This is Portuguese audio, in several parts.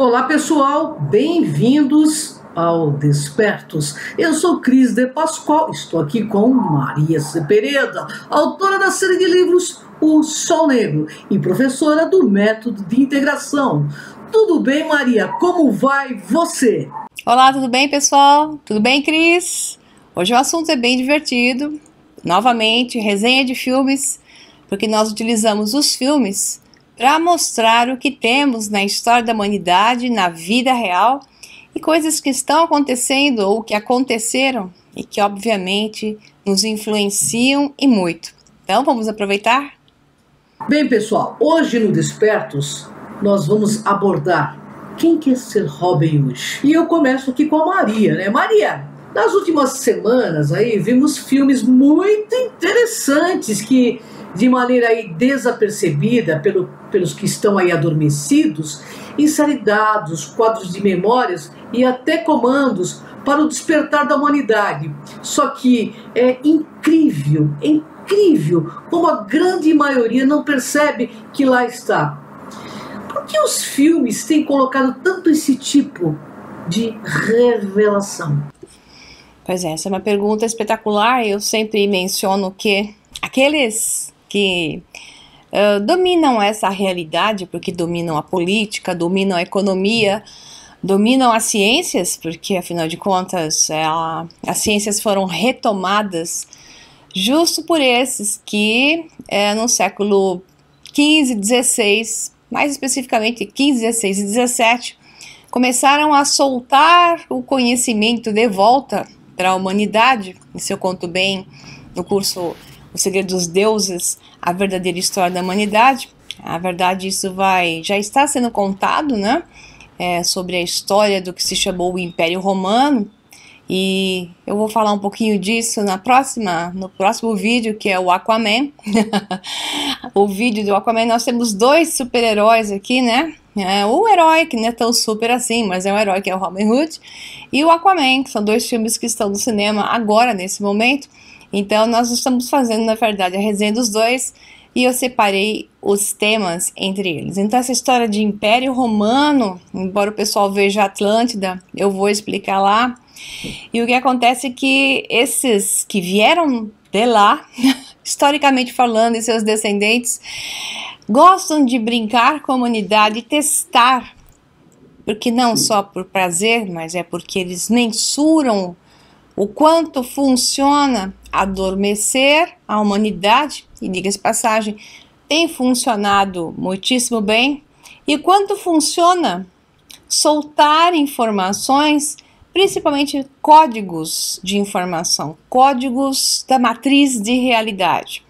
Olá pessoal, bem-vindos ao Despertos. Eu sou Cris de Pascoal, estou aqui com Maria Cepeda, autora da série de livros O Sol Negro e professora do Método de Integração. Tudo bem, Maria? Como vai você? Olá, tudo bem, pessoal? Tudo bem, Cris? Hoje o assunto é bem divertido. Novamente, resenha de filmes, porque nós utilizamos os filmes para mostrar o que temos na história da humanidade, na vida real, e coisas que estão acontecendo ou que aconteceram e que, obviamente, nos influenciam e muito. Então, vamos aproveitar? Bem, pessoal, hoje no Despertos nós vamos abordar quem quer ser Robin Hood. E eu começo aqui com a Maria, né? Maria, nas últimas semanas aí vimos filmes muito interessantes que, de maneira aí desapercebida pelos que estão aí adormecidos, insere dados, quadros de memórias e até comandos para o despertar da humanidade. Só que é incrível como a grande maioria não percebe que lá está. Por que os filmes têm colocado tanto esse tipo de revelação? Pois é, essa é uma pergunta espetacular. Eu sempre menciono que aqueles que dominam essa realidade, porque dominam a política, dominam a economia, dominam as ciências, porque afinal de contas as ciências foram retomadas justo por esses que no século XV, XVI, mais especificamente XV, XVI e XVII, começaram a soltar o conhecimento de volta para a humanidade. Isso eu conto bem no curso O Segredo dos Deuses, a verdadeira história da humanidade. A verdade, isso já está sendo contado, né? Sobre a história do que se chamou o Império Romano. E eu vou falar um pouquinho disso no próximo vídeo, que é o Aquaman. O vídeo do Aquaman, nós temos dois super-heróis aqui, né? O herói, que não é tão super assim, mas é um herói, que é o Robin Hood, e o Aquaman, que são dois filmes que estão no cinema agora, nesse momento. Então nós estamos fazendo, na verdade, a resenha dos dois, e eu separei os temas entre eles. Então essa história de Império Romano, embora o pessoal veja Atlântida, eu vou explicar lá. E o que acontece é que esses que vieram de lá, historicamente falando, e seus descendentes, gostam de brincar com a humanidade e testar, porque não só por prazer, mas é porque eles mensuram o quanto funciona adormecer a humanidade, e diga-se de passagem, tem funcionado muitíssimo bem, e quanto funciona soltar informações, principalmente códigos de informação, códigos da matriz de realidade,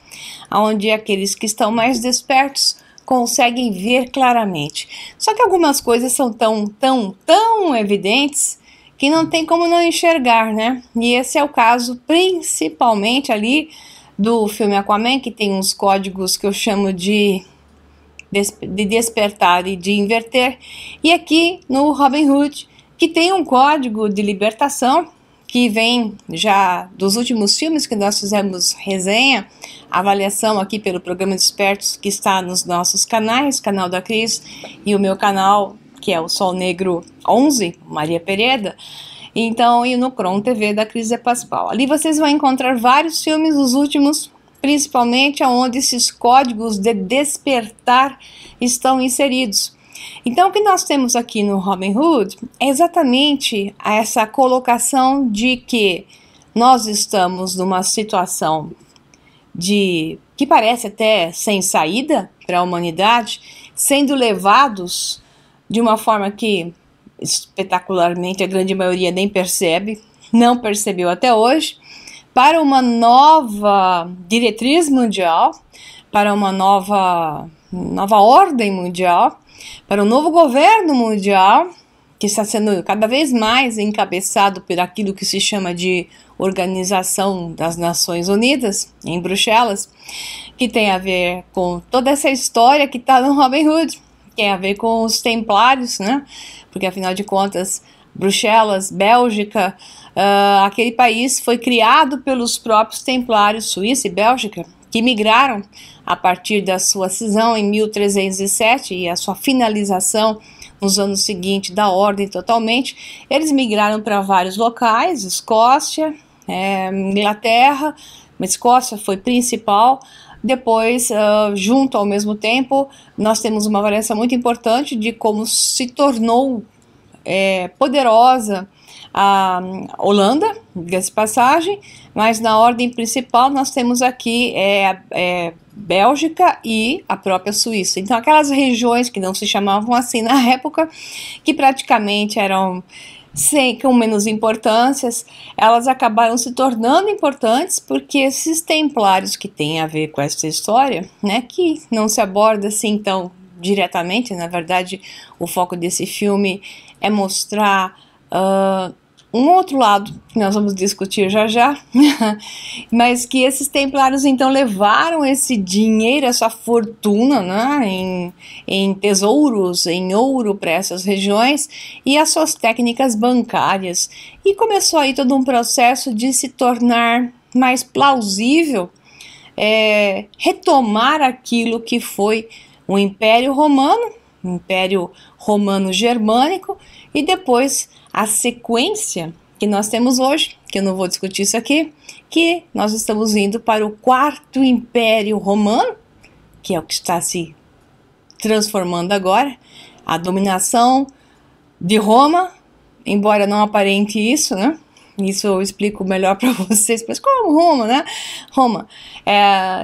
onde aqueles que estão mais despertos conseguem ver claramente. Só que algumas coisas são tão evidentes que não tem como não enxergar, né? E esse é o caso principalmente ali do filme Aquaman, que tem uns códigos que eu chamo de despertar e de inverter, e aqui no Robin Hood, que tem um código de libertação, que vem já dos últimos filmes que nós fizemos resenha, avaliação aqui pelo programa Despertos, que está nos nossos canais, canal da Cris e o meu canal, que é o Sol Negro 11, Maria Pereda, então, e no Cron TV da Cris de Pascoal. Ali vocês vão encontrar vários filmes, os últimos, principalmente onde esses códigos de despertar estão inseridos. Então, o que nós temos aqui no Robin Hood é exatamente essa colocação de que nós estamos numa situação que parece até sem saída para a humanidade, sendo levados de uma forma que espetacularmente a grande maioria nem percebe, não percebeu até hoje, para uma nova diretriz mundial, para uma nova ordem mundial, para um novo governo mundial, que está sendo cada vez mais encabeçado por aquilo que se chama de Organização das Nações Unidas, em Bruxelas, que tem a ver com toda essa história que está no Robin Hood, tem a ver com os templários, né? Porque afinal de contas, Bruxelas, Bélgica, aquele país foi criado pelos próprios templários, Suíça e Bélgica, que migraram a partir da sua cisão em 1307 e a sua finalização nos anos seguintes da ordem totalmente, eles migraram para vários locais, Escócia, Inglaterra, mas Escócia foi principal. Depois, junto ao mesmo tempo, nós temos uma variação muito importante de como se tornou poderosa a Holanda, diga-se passagem, mas na ordem principal nós temos aqui Bélgica e a própria Suíça. Então aquelas regiões que não se chamavam assim na época, que praticamente eram com menos importâncias, elas acabaram se tornando importantes porque esses templários que têm a ver com essa história, né, que não se aborda assim tão diretamente, na verdade o foco desse filme é mostrar um outro lado, que nós vamos discutir já já, mas que esses templários então levaram esse dinheiro, essa fortuna, né, em tesouros, em ouro para essas regiões e as suas técnicas bancárias. E começou aí todo um processo de se tornar mais plausível, retomar aquilo que foi o Império Romano Germânico, e depois a sequência que nós temos hoje, que eu não vou discutir isso aqui, que nós estamos indo para o Quarto Império Romano, que é o que está se transformando agora, a dominação de Roma, embora não aparente isso, né? Isso eu explico melhor para vocês, mas como Roma, né? Roma.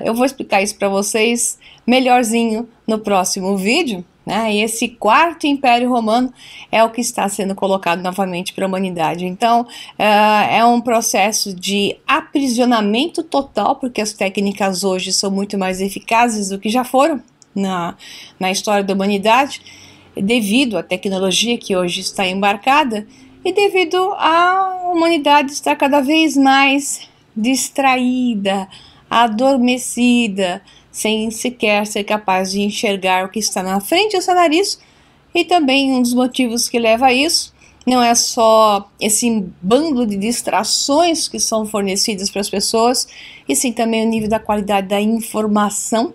Eu vou explicar isso para vocês melhorzinho no próximo vídeo, né? E esse Quarto Império Romano é o que está sendo colocado novamente para a humanidade. Então, é um processo de aprisionamento total, porque as técnicas hoje são muito mais eficazes do que já foram na história da humanidade, devido à tecnologia que hoje está embarcada e devido à humanidade estar cada vez mais distraída, adormecida, sem sequer ser capaz de enxergar o que está na frente do seu nariz. E também um dos motivos que leva a isso não é só esse bando de distrações que são fornecidas para as pessoas, e sim também o nível da qualidade da informação,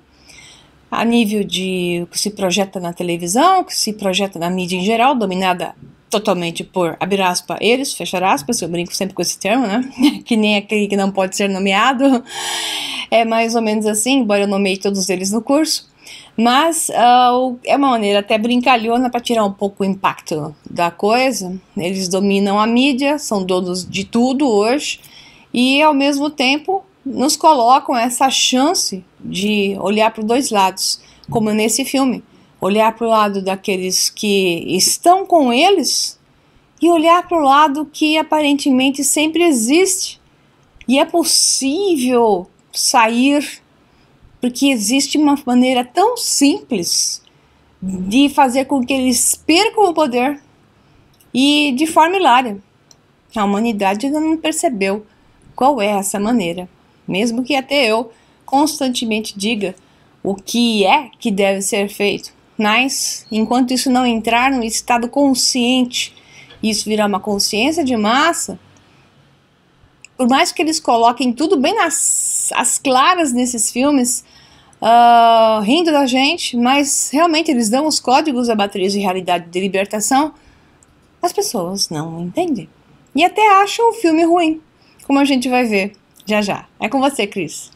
a nível de que se projeta na televisão, que se projeta na mídia em geral, dominada totalmente por, abre aspas, eles, fechar aspas, eu brinco sempre com esse termo, né? Que nem aquele que não pode ser nomeado. É mais ou menos assim, embora eu nomeie todos eles no curso. Mas é uma maneira até brincalhona para tirar um pouco o impacto da coisa. Eles dominam a mídia, são donos de tudo hoje, e ao mesmo tempo nos colocam essa chance de olhar para os dois lados, como nesse filme. Olhar para o lado daqueles que estão com eles e olhar para o lado que aparentemente sempre existe. E é possível sair, porque existe uma maneira tão simples de fazer com que eles percam o poder e de forma hilária. A humanidade ainda não percebeu qual é essa maneira, mesmo que até eu constantemente diga o que é que deve ser feito. Mas, enquanto isso não entrar no estado consciente, isso virar uma consciência de massa, por mais que eles coloquem tudo bem às claras nesses filmes, rindo da gente, mas realmente eles dão os códigos da matriz de realidade de libertação, as pessoas não entendem. E até acham o filme ruim, como a gente vai ver já já. É com você, Cris.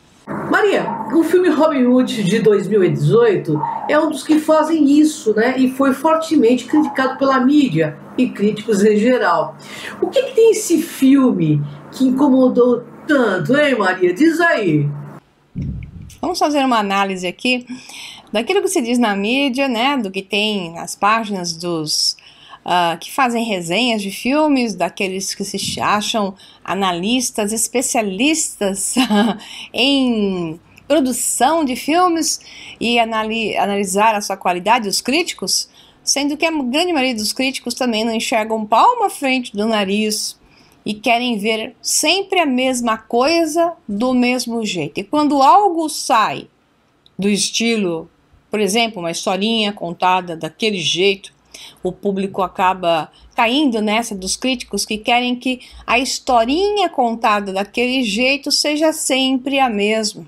Maria, o filme Robin Hood de 2018 é um dos que fazem isso, né? E foi fortemente criticado pela mídia e críticos em geral. O que tem esse filme que incomodou tanto, hein, Maria? Diz aí. Vamos fazer uma análise aqui daquilo que se diz na mídia, né? Do que tem nas páginas dos que fazem resenhas de filmes, daqueles que se acham analistas, especialistas em produção de filmes e analisar a sua qualidade, os críticos, sendo que a grande maioria dos críticos também não enxergam palmo à frente do nariz e querem ver sempre a mesma coisa do mesmo jeito. E quando algo sai do estilo, por exemplo, uma historinha contada daquele jeito, o público acaba caindo nessa dos críticos que querem que a historinha contada daquele jeito seja sempre a mesma.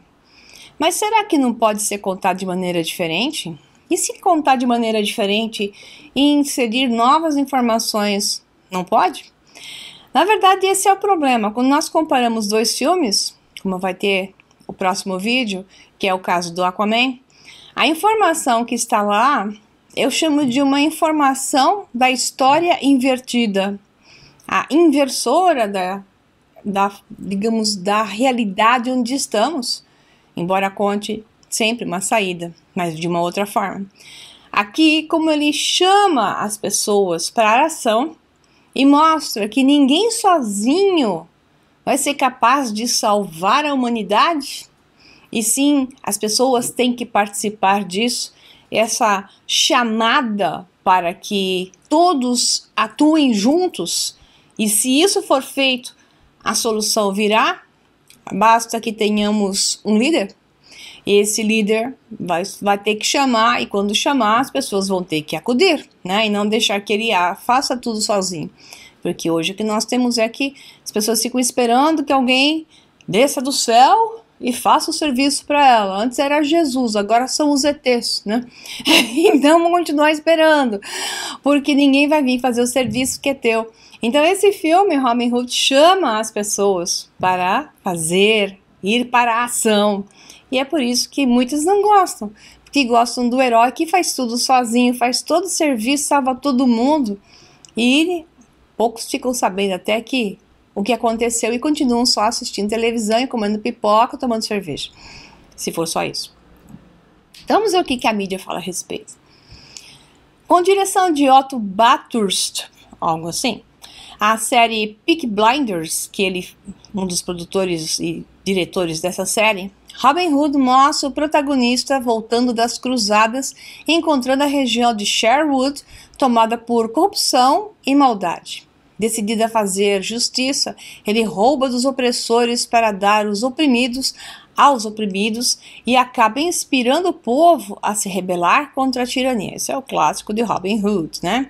Mas será que não pode ser contada de maneira diferente? E se contar de maneira diferente e inserir novas informações, não pode? Na verdade, esse é o problema. Quando nós comparamos dois filmes, como vai ter o próximo vídeo, que é o caso do Aquaman, a informação que está lá, eu chamo de uma informação da história invertida. A inversora digamos, da realidade onde estamos, embora conte sempre uma saída, mas de uma outra forma. Aqui, como ele chama as pessoas para a ação e mostra que ninguém sozinho vai ser capaz de salvar a humanidade, e sim, as pessoas têm que participar disso, essa chamada para que todos atuem juntos, e se isso for feito, a solução virá. Basta que tenhamos um líder, e esse líder vai ter que chamar, e quando chamar, as pessoas vão ter que acudir, né? E não deixar que ele faça tudo sozinho. Porque hoje o que nós temos é que as pessoas ficam esperando que alguém desça do céu e faça o serviço para ela. Antes era Jesus, agora são os ETs, né? Então vamos continuar esperando, porque ninguém vai vir fazer o serviço que é teu. Então esse filme, Robin Hood, chama as pessoas para ir para a ação. E é por isso que muitos não gostam, porque gostam do herói que faz tudo sozinho, faz todo o serviço, salva todo mundo. E poucos ficam sabendo até que o que aconteceu e continuam só assistindo televisão e comendo pipoca, tomando cerveja, se for só isso. Então vamos ver o que a mídia fala a respeito. Com direção de Otto Bathurst, algo assim, a série Peaky Blinders, que ele, um dos produtores e diretores dessa série, Robin Hood mostra o protagonista voltando das cruzadas e encontrando a região de Sherwood tomada por corrupção e maldade. Decidido a fazer justiça, ele rouba dos opressores para dar os oprimidos aos oprimidos e acaba inspirando o povo a se rebelar contra a tirania. Esse é o clássico de Robin Hood, né?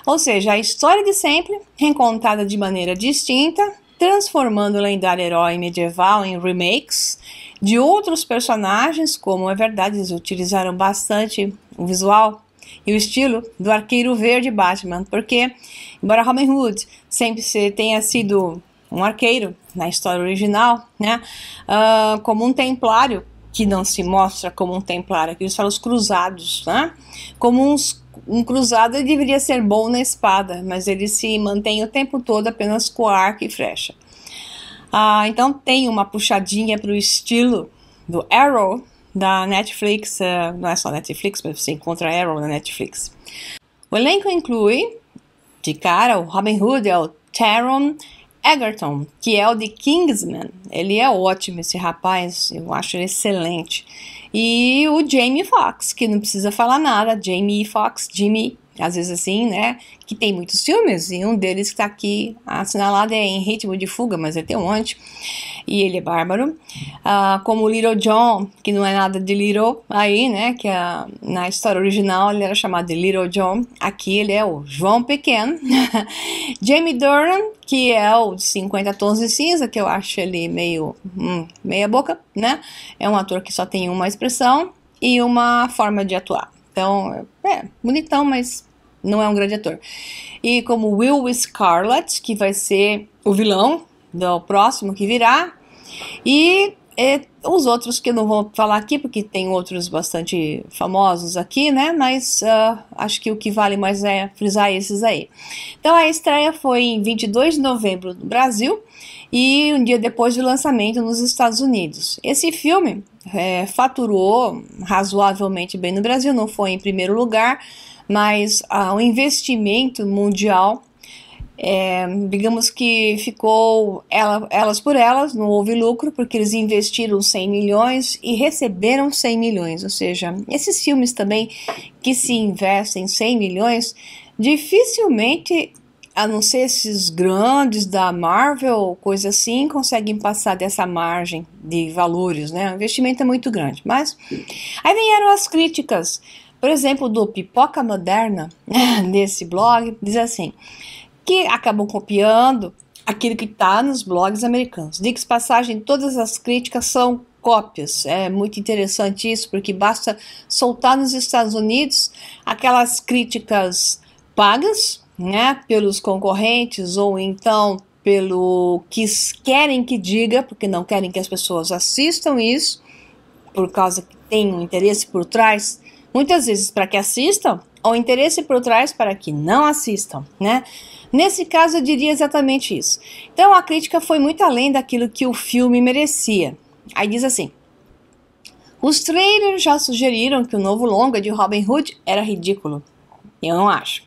Ou seja, a história de sempre, recontada de maneira distinta, transformando o lendário herói medieval em remakes de outros personagens, como é verdade, eles utilizaram bastante o visual e o estilo do Arqueiro Verde Batman, porque, embora Robin Hood sempre tenha sido um arqueiro na história original, né, como um templário, que não se mostra como um templário, aqui eles falam os cruzados, né, como um cruzado ele deveria ser bom na espada, mas ele se mantém o tempo todo apenas com arco e flecha. Então tem uma puxadinha para o estilo do Arrow da Netflix, não é só Netflix, mas você encontra Arrow na Netflix. O elenco inclui, de cara, o Robin Hood é o Taron Egerton, que é o de Kingsman. Ele é ótimo, esse rapaz, eu acho ele excelente. E o Jamie Foxx, que não precisa falar nada, Jamie Foxx, Jimmy, às vezes assim, né, que tem muitos filmes, e um deles que está aqui assinalado é Em Ritmo de Fuga, mas ele tem um monte, e ele é bárbaro. Como o Little John, que não é nada de Little aí, né, que na história original ele era chamado de Little John, aqui ele é o João Pequeno. Jamie Dornan, que é o de 50 Tons de Cinza, que eu acho ele meio meia boca, né, é um ator que só tem uma expressão e uma forma de atuar. Então, bonitão, mas não é um grande ator. E como Will Scarlett, que vai ser o vilão do próximo que virá. E os outros que eu não vou falar aqui, porque tem outros bastante famosos aqui, né? Mas acho que o que vale mais é frisar esses aí. Então, a estreia foi em 22 de novembro no Brasil e um dia depois do lançamento nos Estados Unidos. Esse filme faturou razoavelmente bem no Brasil, não foi em primeiro lugar, mas o investimento mundial, digamos que ficou elas por elas, não houve lucro, porque eles investiram 100 milhões e receberam 100 milhões, ou seja, esses filmes também que se investem 100 milhões, dificilmente, a não ser esses grandes da Marvel, coisa assim, conseguem passar dessa margem de valores, né? O investimento é muito grande. Mas aí vieram as críticas, por exemplo, do Pipoca Moderna, desse blog, diz assim, que acabam copiando aquilo que está nos blogs americanos. Diga-se passagem, todas as críticas são cópias. É muito interessante isso, porque basta soltar nos Estados Unidos aquelas críticas pagas, né, pelos concorrentes ou então pelo que querem que diga, porque não querem que as pessoas assistam isso, por causa que tem um interesse por trás, muitas vezes para que assistam, ou interesse por trás para que não assistam, né? Nesse caso eu diria exatamente isso. Então a crítica foi muito além daquilo que o filme merecia. Aí diz assim: os trailers já sugeriram que o novo longa de Robin Hood era ridículo. Eu não acho.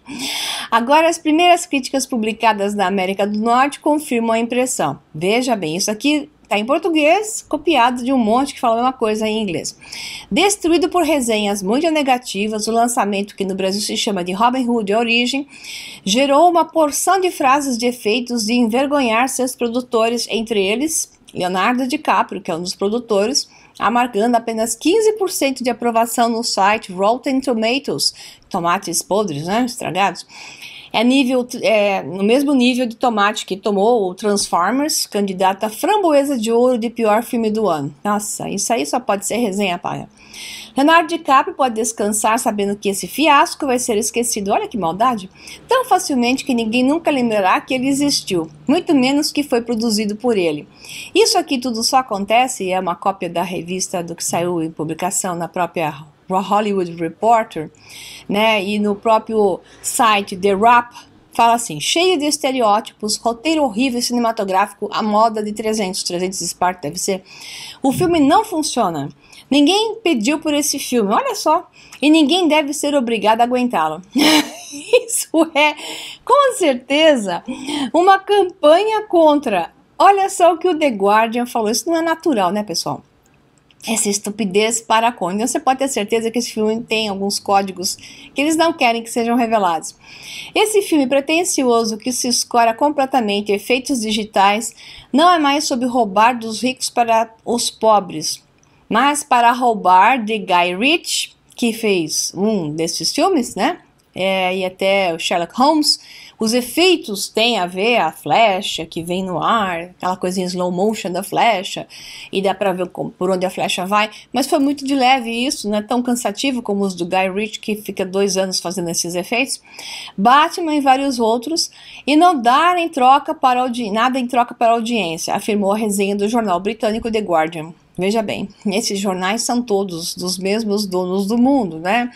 Agora, as primeiras críticas publicadas na América do Norte confirmam a impressão. Veja bem, isso aqui está em português, copiado de um monte que fala a mesma coisa em inglês. Destruído por resenhas muito negativas, o lançamento, que no Brasil se chama de Robin Hood: A Origem, gerou uma porção de frases de efeitos de envergonhar seus produtores, entre eles Leonardo DiCaprio, que é um dos produtores, amargando apenas 15% de aprovação no site Rotten Tomatoes, tomates podres, né, estragados. No mesmo nível de tomate que tomou o Transformers, candidata a framboesa de ouro de pior filme do ano. Nossa, isso aí só pode ser resenha paga. Leonardo DiCaprio pode descansar sabendo que esse fiasco vai ser esquecido, olha que maldade, tão facilmente que ninguém nunca lembrará que ele existiu, muito menos que foi produzido por ele. Isso aqui tudo só acontece, é uma cópia da revista do que saiu em publicação na própria Hollywood Reporter, né, e no próprio site The Wrap, fala assim: cheio de estereótipos, roteiro horrível cinematográfico, a moda de 300 Spark deve ser. O filme não funciona. Ninguém pediu por esse filme, olha só, e ninguém deve ser obrigado a aguentá-lo. Isso é, com certeza, uma campanha contra. Olha só o que o The Guardian falou, isso não é natural, né, pessoal? Essa estupidez para com. Então você pode ter certeza que esse filme tem alguns códigos que eles não querem que sejam revelados. Esse filme pretensioso que se escora completamente efeitos digitais não é mais sobre roubar dos ricos para os pobres, mas para roubar de Guy Ritchie, que fez um desses filmes, né? E até o Sherlock Holmes. Os efeitos têm a ver, a flecha que vem no ar, aquela coisinha slow motion da flecha, e dá pra ver por onde a flecha vai, mas foi muito de leve isso, não é tão cansativo como os do Guy Ritchie, que fica 2 anos fazendo esses efeitos. Batman e vários outros, e não dar em troca nada em troca para a audiência, afirmou a resenha do jornal britânico The Guardian. Veja bem, esses jornais são todos dos mesmos donos do mundo, né?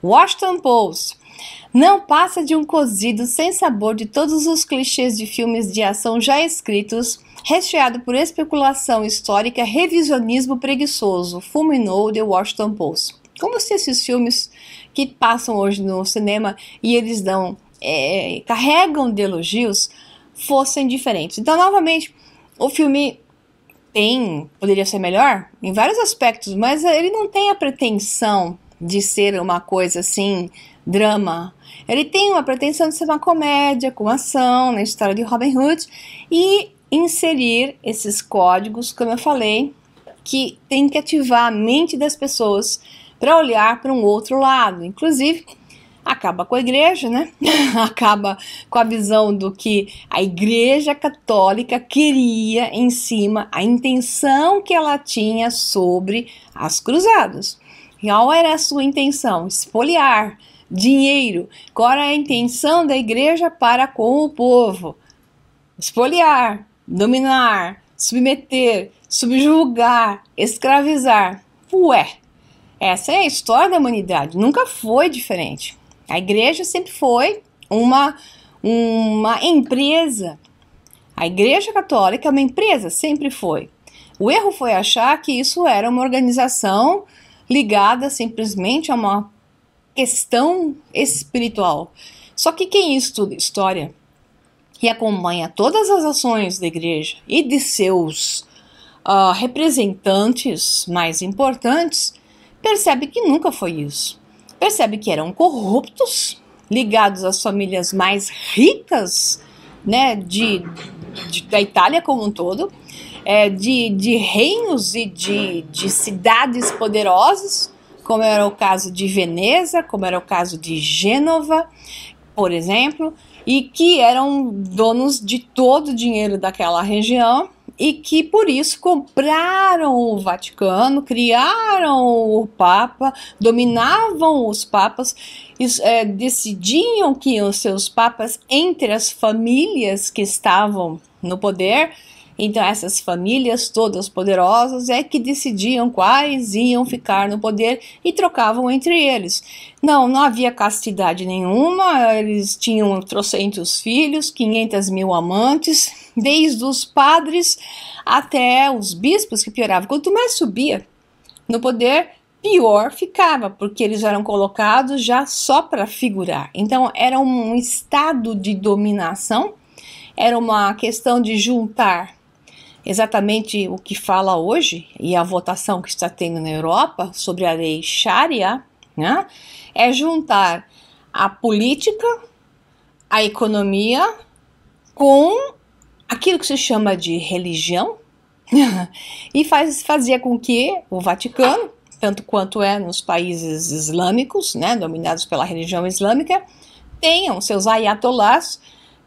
Washington Post: não passa de um cozido sem sabor de todos os clichês de filmes de ação já escritos, recheado por especulação histórica, revisionismo preguiçoso, fulminou The Washington Post. Como se esses filmes que passam hoje no cinema e eles carregam de elogios fossem diferentes. Então, novamente, o filme poderia ser melhor em vários aspectos, mas ele não tem a pretensão de ser uma coisa assim, drama. Ele tem uma pretensão de ser uma comédia com ação na história de Robin Hood e inserir esses códigos, como eu falei, que tem que ativar a mente das pessoas para olhar para um outro lado. Inclusive, acaba com a igreja, né? Acaba com a visão do que a Igreja Católica queria em cima, a intenção que ela tinha sobre as cruzadas. Qual era a sua intenção? Espoliar dinheiro. Qual era a intenção da igreja para com o povo? Espoliar, dominar, submeter, subjugar, escravizar. Ué, essa é a história da humanidade, nunca foi diferente. A igreja sempre foi uma empresa. A Igreja Católica é uma empresa, sempre foi. O erro foi achar que isso era uma organização ligada simplesmente a uma questão espiritual. Só que quem estuda história e acompanha todas as ações da igreja e de seus representantes mais importantes, percebe que nunca foi isso. Percebe que eram corruptos, ligados às famílias mais ricas, né, da Itália como um todo, de reinos e de cidades poderosas, como era o caso de Veneza, como era o caso de Gênova, por exemplo, e que eram donos de todo o dinheiro daquela região e que por isso compraram o Vaticano, criaram o Papa, dominavam os papas, decidiam que os seus papas entre as famílias que estavam no poder. Então essas famílias todas poderosas é que decidiam quais iam ficar no poder e trocavam entre eles. Não havia castidade nenhuma, eles tinham trocentos filhos, 500.000 amantes, desde os padres até os bispos, que pioravam. Quanto mais subia no poder, pior ficava, porque eles eram colocados já só para figurar. Então era um estado de dominação, era uma questão de juntar exatamente o que fala hoje, e a votação que está tendo na Europa sobre a lei Sharia, né, é juntar a política, a economia, com aquilo que se chama de religião, e fazia com que o Vaticano, tanto quanto é nos países islâmicos, né, dominados pela religião islâmica, tenham seus ayatollahs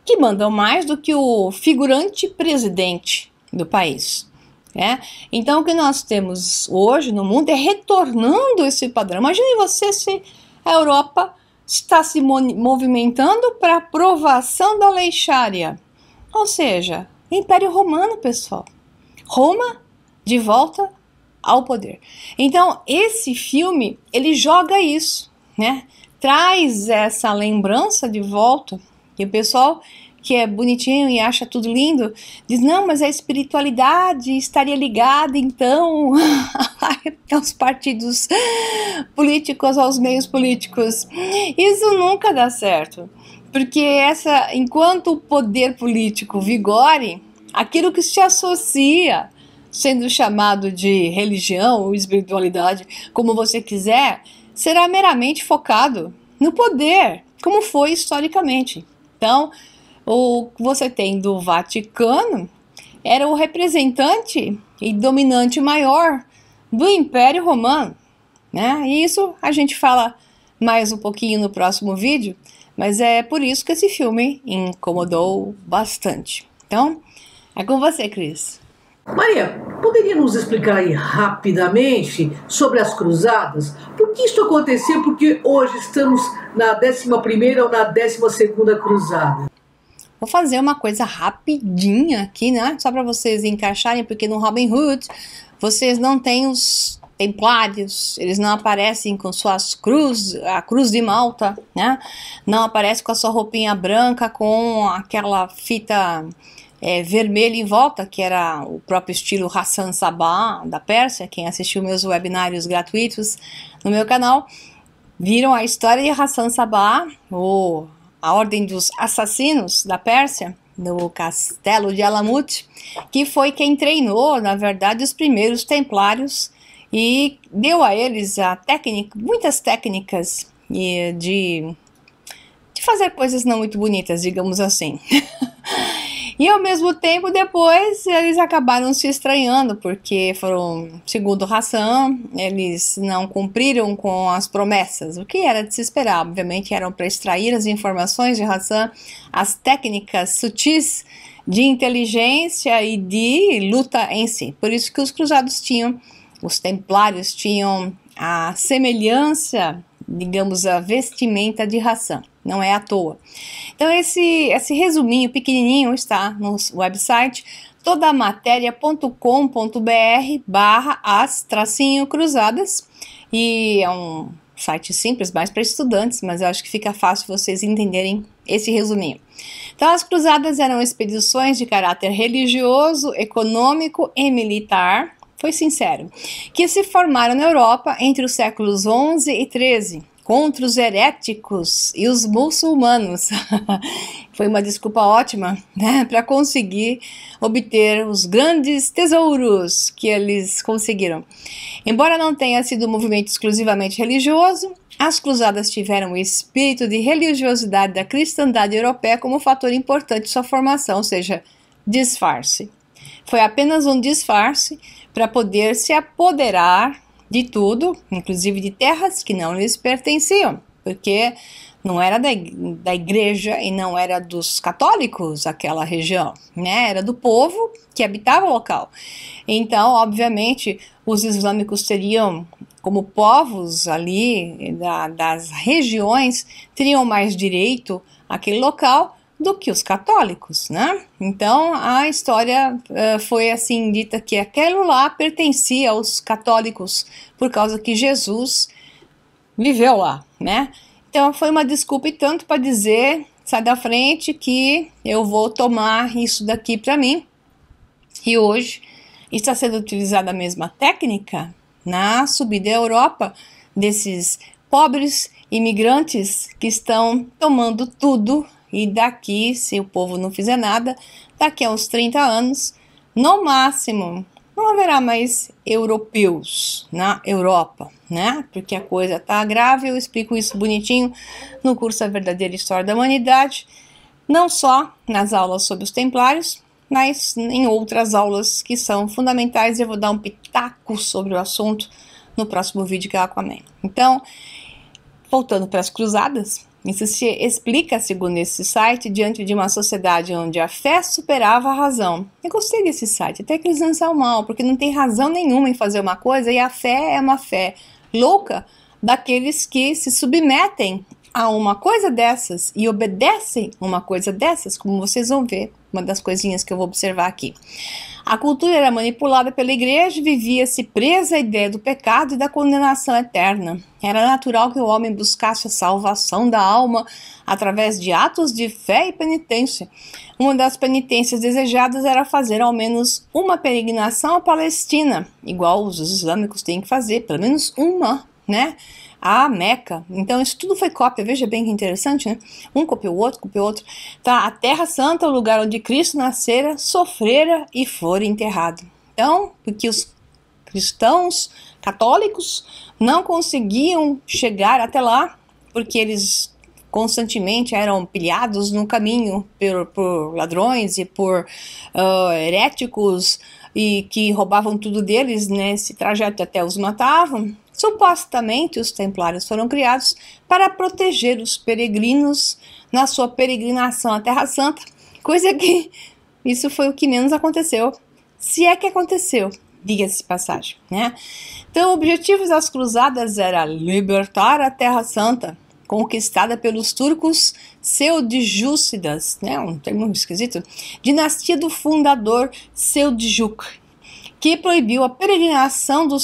que mandam mais do que o figurante presidente do país, né? Então o que nós temos hoje no mundo é retornando esse padrão. Imagine você se a Europa está se movimentando para aprovação da lei Sharia, ou seja, Império Romano, pessoal, Roma de volta ao poder. Então esse filme, ele joga isso, né? Traz essa lembrança de volta, e o pessoal que é bonitinho e acha tudo lindo, diz, não, mas a espiritualidade estaria ligada, então, aos partidos políticos, aos meios políticos. Isso nunca dá certo, porque enquanto o poder político vigore, aquilo que se associa, sendo chamado de religião ou espiritualidade, como você quiser, será meramente focado no poder, como foi historicamente. Então, o que você tem do Vaticano era o representante e dominante maior do Império Romano, né? E isso a gente fala mais um pouquinho no próximo vídeo, mas é por isso que esse filme incomodou bastante. Então, é com você, Cris. Maria, poderia nos explicar aí rapidamente sobre as cruzadas? Por que isso aconteceu? Porque hoje estamos na 11ª ou na 12ª cruzada. Vou fazer uma coisa rapidinha aqui, né? Só para vocês encaixarem, porque no Robin Hood vocês não têm os templários, eles não aparecem com suas cruzes, a cruz de Malta, né? Não aparece com a sua roupinha branca, com aquela fita vermelha em volta, que era o próprio estilo Hassan Sabah da Pérsia. Quem assistiu meus webinários gratuitos no meu canal, viram a história de Hassan Sabah, a Ordem dos Assassinos da Pérsia, no castelo de Alamut, que foi quem treinou, na verdade, os primeiros templários e deu a eles muitas técnicas de fazer coisas não muito bonitas, digamos assim. E ao mesmo tempo, depois, eles acabaram se estranhando, porque segundo Hassan, eles não cumpriram com as promessas, o que era de se esperar. Obviamente, eram para extrair as informações de Hassan, as técnicas sutis de inteligência e de luta em si. Por isso que os cruzados os templários tinham a semelhança, digamos, a vestimenta de Hassan. Não é à toa. Então esse resuminho pequenininho está no website todamateria.com.br/as-cruzadas, e é um site simples, mais para estudantes, mas eu acho que fica fácil vocês entenderem esse resuminho. Então as cruzadas eram expedições de caráter religioso, econômico e militar, foi sincero, que se formaram na Europa entre os séculos XI e XIII, contra os heréticos e os muçulmanos. Foi uma desculpa ótima, né, para conseguir obter os grandes tesouros que eles conseguiram. Embora não tenha sido um movimento exclusivamente religioso, as cruzadas tiveram o espírito de religiosidade da cristandade europeia como fator importante de sua formação, ou seja, disfarce. Foi apenas um disfarce para poder se apoderar de tudo, inclusive de terras que não lhes pertenciam, porque Não era da igreja e não era dos católicos aquela região, né? Era do povo que habitava o local. Então, obviamente, os islâmicos teriam, como povos ali das regiões, teriam mais direito àquele local do que os católicos, né? Então, a história foi assim dita que aquilo lá pertencia aos católicos por causa que Jesus viveu lá, né? Então foi uma desculpa e tanto para dizer, sai da frente que eu vou tomar isso daqui para mim. E hoje está sendo utilizada a mesma técnica na subida à Europa desses pobres imigrantes que estão tomando tudo e daqui, se o povo não fizer nada, daqui a uns 30 anos, no máximo, não haverá mais europeus na Europa, né? Porque a coisa tá grave, eu explico isso bonitinho no curso A Verdadeira História da Humanidade, não só nas aulas sobre os Templários, mas em outras aulas que são fundamentais. Eu vou dar um pitaco sobre o assunto no próximo vídeo, que é o Aquaman. Então, voltando para as cruzadas, isso se explica, segundo esse site, diante de uma sociedade onde a fé superava a razão. Eu gostei desse site, até que eles não são mal, porque não tem razão nenhuma em fazer uma coisa, e a fé é uma fé louca daqueles que se submetem a uma coisa dessas e obedecem uma coisa dessas, como vocês vão ver, uma das coisinhas que eu vou observar aqui. A cultura era manipulada pela igreja e vivia-se presa à ideia do pecado e da condenação eterna. Era natural que o homem buscasse a salvação da alma através de atos de fé e penitência. Uma das penitências desejadas era fazer ao menos uma peregrinação à Palestina, igual os islâmicos têm que fazer, pelo menos uma, né? A Meca. Então isso tudo foi cópia, veja bem que interessante, né? Um copiou o outro, Tá, a Terra Santa, o lugar onde Cristo nascera, sofrera e fora enterrado. Então, porque os cristãos católicos não conseguiam chegar até lá, porque eles constantemente eram pilhados no caminho por ladrões e por heréticos e que roubavam tudo deles nesse trajeto até os matavam. Supostamente, os templários foram criados para proteger os peregrinos na sua peregrinação à Terra Santa, coisa que isso foi o que menos aconteceu, se é que aconteceu, diga-se de passagem, né? Então, o objetivo das cruzadas era libertar a Terra Santa, conquistada pelos turcos seldjúcidas, né? Um termo esquisito, dinastia do fundador Seljuk, que proibiu a peregrinação do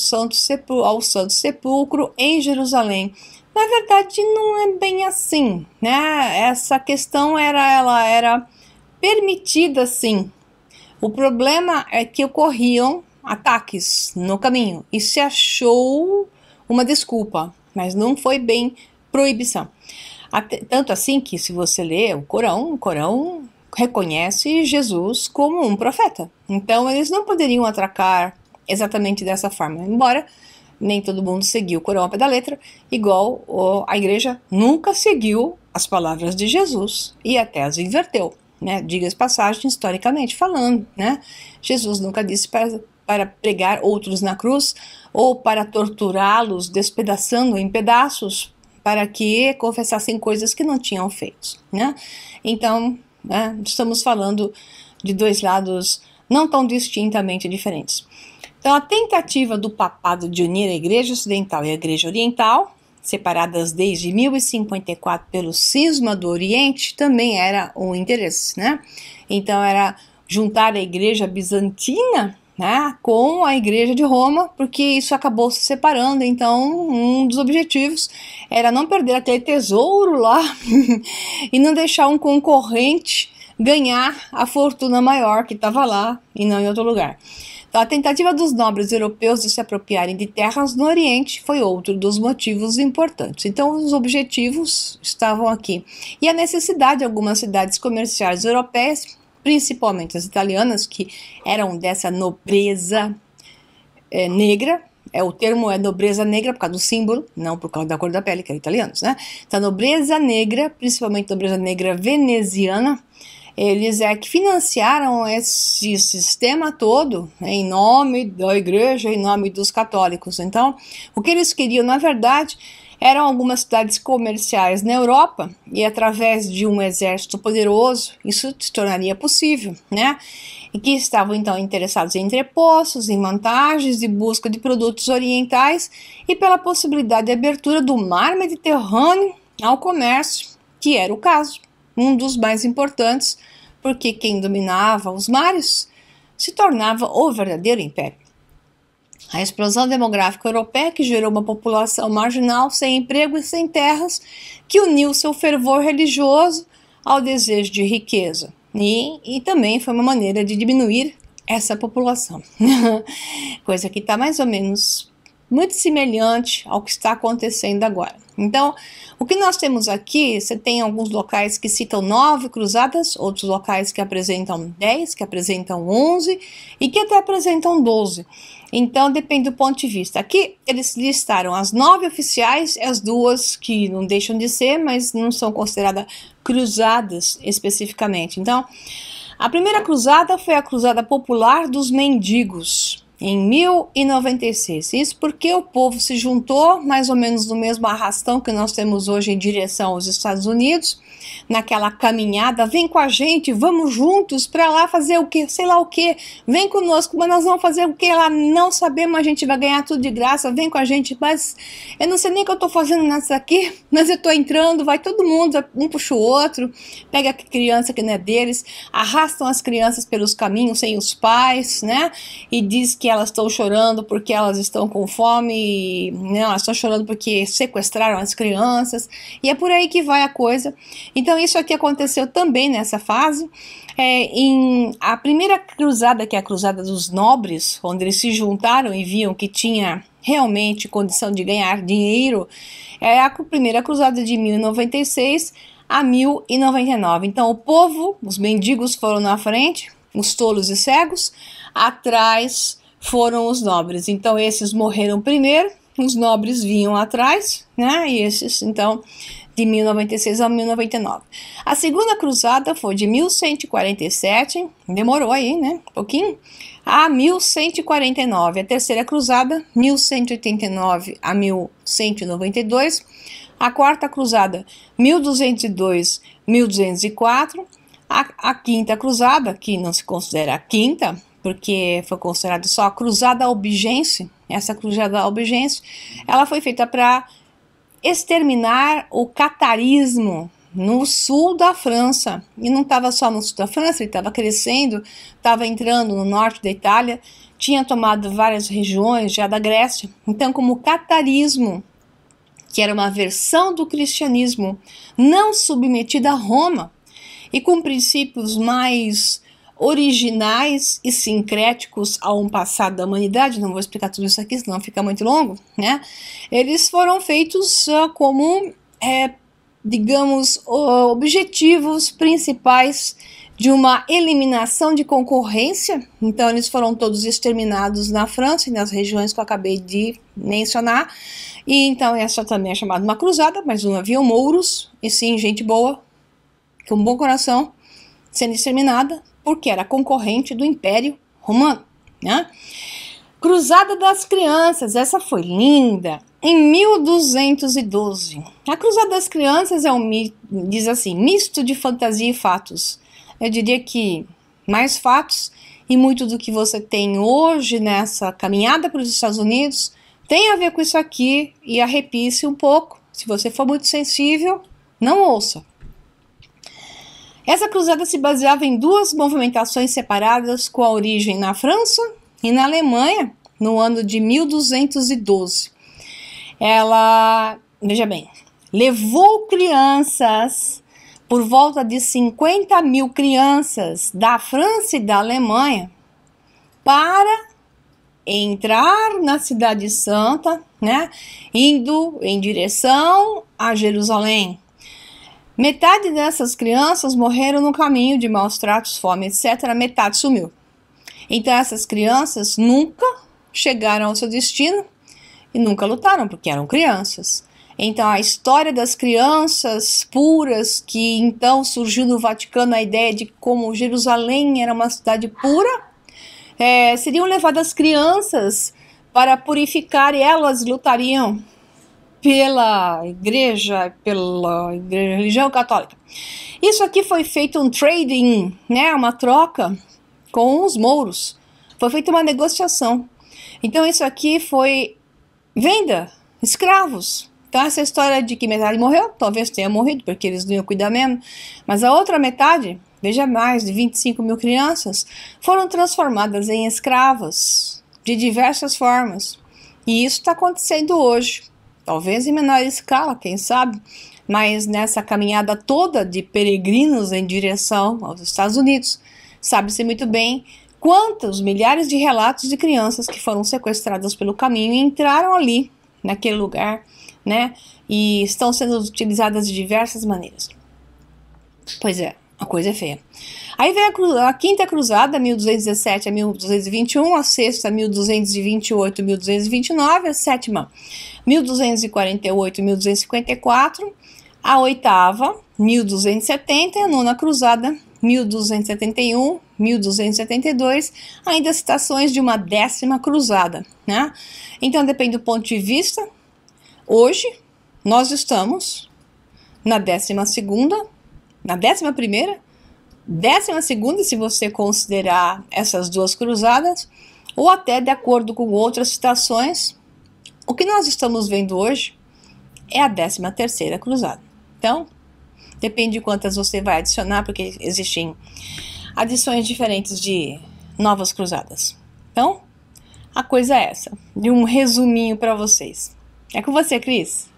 ao Santo Sepulcro em Jerusalém. Na verdade, não é bem assim, né? Essa questão ela era permitida, sim. O problema é que ocorriam ataques no caminho e se achou uma desculpa, mas não foi bem proibição. Tanto assim que, se você ler o Corão reconhece Jesus como um profeta. Então, eles não poderiam atracar exatamente dessa forma, embora nem todo mundo seguiu o Corão ao pé da letra, igual a igreja nunca seguiu as palavras de Jesus e até as inverteu, né? Diga-se passagem, historicamente falando, né? Jesus nunca disse para pregar outros na cruz ou para torturá-los, despedaçando em pedaços, para que confessassem coisas que não tinham feito, né? Então, estamos falando de dois lados não tão distintamente diferentes. Então, a tentativa do papado de unir a Igreja Ocidental e a Igreja Oriental, separadas desde 1054 pelo cisma do Oriente, também era um interesse, né? Então, era juntar a Igreja Bizantina, né, com a Igreja de Roma, porque isso acabou se separando. Então, um dos objetivos era não perder aquele tesouro lá e não deixar um concorrente ganhar a fortuna maior que estava lá e não em outro lugar. Então, a tentativa dos nobres europeus de se apropriarem de terras no Oriente foi outro dos motivos importantes. Então, os objetivos estavam aqui. E a necessidade de algumas cidades comerciais europeias, principalmente as italianas, que eram dessa nobreza negra. O termo é nobreza negra por causa do símbolo, não por causa da cor da pele, que é italianos, né? Então, a nobreza negra, principalmente a nobreza negra veneziana, eles que financiaram esse sistema todo, né, em nome da igreja, em nome dos católicos. Então, o que eles queriam, na verdade, Eram algumas cidades comerciais na Europa e através de um exército poderoso isso se tornaria possível, né? E que estavam então interessados em entrepostos, em vantagens de busca de produtos orientais e pela possibilidade de abertura do mar Mediterrâneo ao comércio, que era o caso, um dos mais importantes, porque quem dominava os mares se tornava o verdadeiro império. A explosão demográfica europeia, que gerou uma população marginal, sem emprego e sem terras, que uniu seu fervor religioso ao desejo de riqueza. E também foi uma maneira de diminuir essa população. Coisa que está mais ou menos muito semelhante ao que está acontecendo agora. Então, o que nós temos aqui, você tem alguns locais que citam 9 cruzadas, outros locais que apresentam 10, que apresentam 11 e que até apresentam 12. Então, depende do ponto de vista. Aqui, eles listaram as 9 oficiais e as 2 que não deixam de ser, mas não são consideradas cruzadas especificamente. Então, a primeira cruzada foi a Cruzada Popular dos Mendigos, em 1096. Isso porque o povo se juntou mais ou menos no mesmo arrastão que nós temos hoje em direção aos Estados Unidos, naquela caminhada, vem com a gente, vamos juntos para lá fazer o que, sei lá o que, vem conosco, mas nós vamos fazer o que lá, não sabemos, a gente vai ganhar tudo de graça, vem com a gente, mas eu não sei nem o que eu estou fazendo nessa aqui, mas eu estou entrando, vai todo mundo, um puxa o outro, pega a criança que não é deles, arrastam as crianças pelos caminhos sem os pais, né, e diz que elas estão chorando porque elas estão com fome, e, não, elas estão chorando porque sequestraram as crianças, e é por aí que vai a coisa. Então isso aqui aconteceu também nessa fase. Em a primeira cruzada, que é a Cruzada dos Nobres, onde eles se juntaram e viam que tinha realmente condição de ganhar dinheiro, é a primeira cruzada de 1096 a 1099. Então o povo, os mendigos foram na frente, os tolos e cegos, atrás foram os nobres. Então esses morreram primeiro, os nobres vinham atrás, né? E esses então de 1096 a 1099. A segunda cruzada foi de 1147, demorou aí, né, um pouquinho, a 1149. A terceira cruzada, 1189 a 1192. A quarta cruzada, 1202, 1204. A quinta cruzada, que não se considera a quinta, porque foi considerada só a Cruzada Albigense. Essa Cruzada Albigense, ela foi feita para exterminar o catarismo no sul da França. E não estava só no sul da França, ele estava crescendo, estava entrando no norte da Itália, tinha tomado várias regiões já da Grécia. Então, como o catarismo, que era uma versão do cristianismo não submetida a Roma, e com princípios mais originais e sincréticos a um passado da humanidade, não vou explicar tudo isso aqui, senão fica muito longo, né? Eles foram feitos como, digamos, objetivos principais de uma eliminação de concorrência. Então eles foram todos exterminados na França e nas regiões que eu acabei de mencionar. E então essa também é chamada uma cruzada, mas não haviam mouros, e sim gente boa, com um bom coração, sendo exterminada, porque era concorrente do Império Romano, né? Cruzada das Crianças, essa foi linda, em 1212. A Cruzada das Crianças é diz assim, misto de fantasia e fatos. Eu diria que mais fatos, e muito do que você tem hoje nessa caminhada para os Estados Unidos tem a ver com isso aqui, e arrepie-se um pouco. Se você for muito sensível, não ouça. Essa cruzada se baseava em 2 movimentações separadas com a origem na França e na Alemanha no ano de 1212. Ela, veja bem, levou crianças, por volta de 50 mil crianças da França e da Alemanha, para entrar na Cidade Santa, né, indo em direção a Jerusalém. Metade dessas crianças morreram no caminho de maus tratos, fome, etc. Metade sumiu. Então essas crianças nunca chegaram ao seu destino e nunca lutaram, porque eram crianças. Então a história das crianças puras, que então surgiu no Vaticano a ideia de como Jerusalém era uma cidade pura, seriam levadas crianças para purificar, e elas lutariam pela religião católica. Isso aqui foi feito um trading, né, uma troca com os mouros. Foi feita uma negociação. Então isso aqui foi venda, escravos. Então essa história de que metade morreu, talvez tenha morrido, porque eles não iam cuidar mesmo. Mas a outra metade, veja, mais de 25 mil crianças, foram transformadas em escravas de diversas formas. E isso está acontecendo hoje. Talvez em menor escala, quem sabe, mas nessa caminhada toda de peregrinos em direção aos Estados Unidos, sabe-se muito bem quantos milhares de relatos de crianças que foram sequestradas pelo caminho e entraram ali, naquele lugar, né, e estão sendo utilizadas de diversas maneiras. Pois é, a coisa é feia. Aí vem a quinta cruzada, 1217 a 1221, a sexta, 1228 a 1229, a sétima, 1248 a 1254, a oitava, 1270, e a nona cruzada, 1271, 1272, ainda citações de uma 10ª cruzada, né? Então depende do ponto de vista. Hoje nós estamos na 12ª, na 11ª, 12ª, se você considerar essas duas cruzadas, ou até de acordo com outras citações. O que nós estamos vendo hoje é a 13ª cruzada. Então, depende de quantas você vai adicionar, porque existem adições diferentes de novas cruzadas. Então, a coisa é essa, de um resuminho para vocês. É com você, Cris.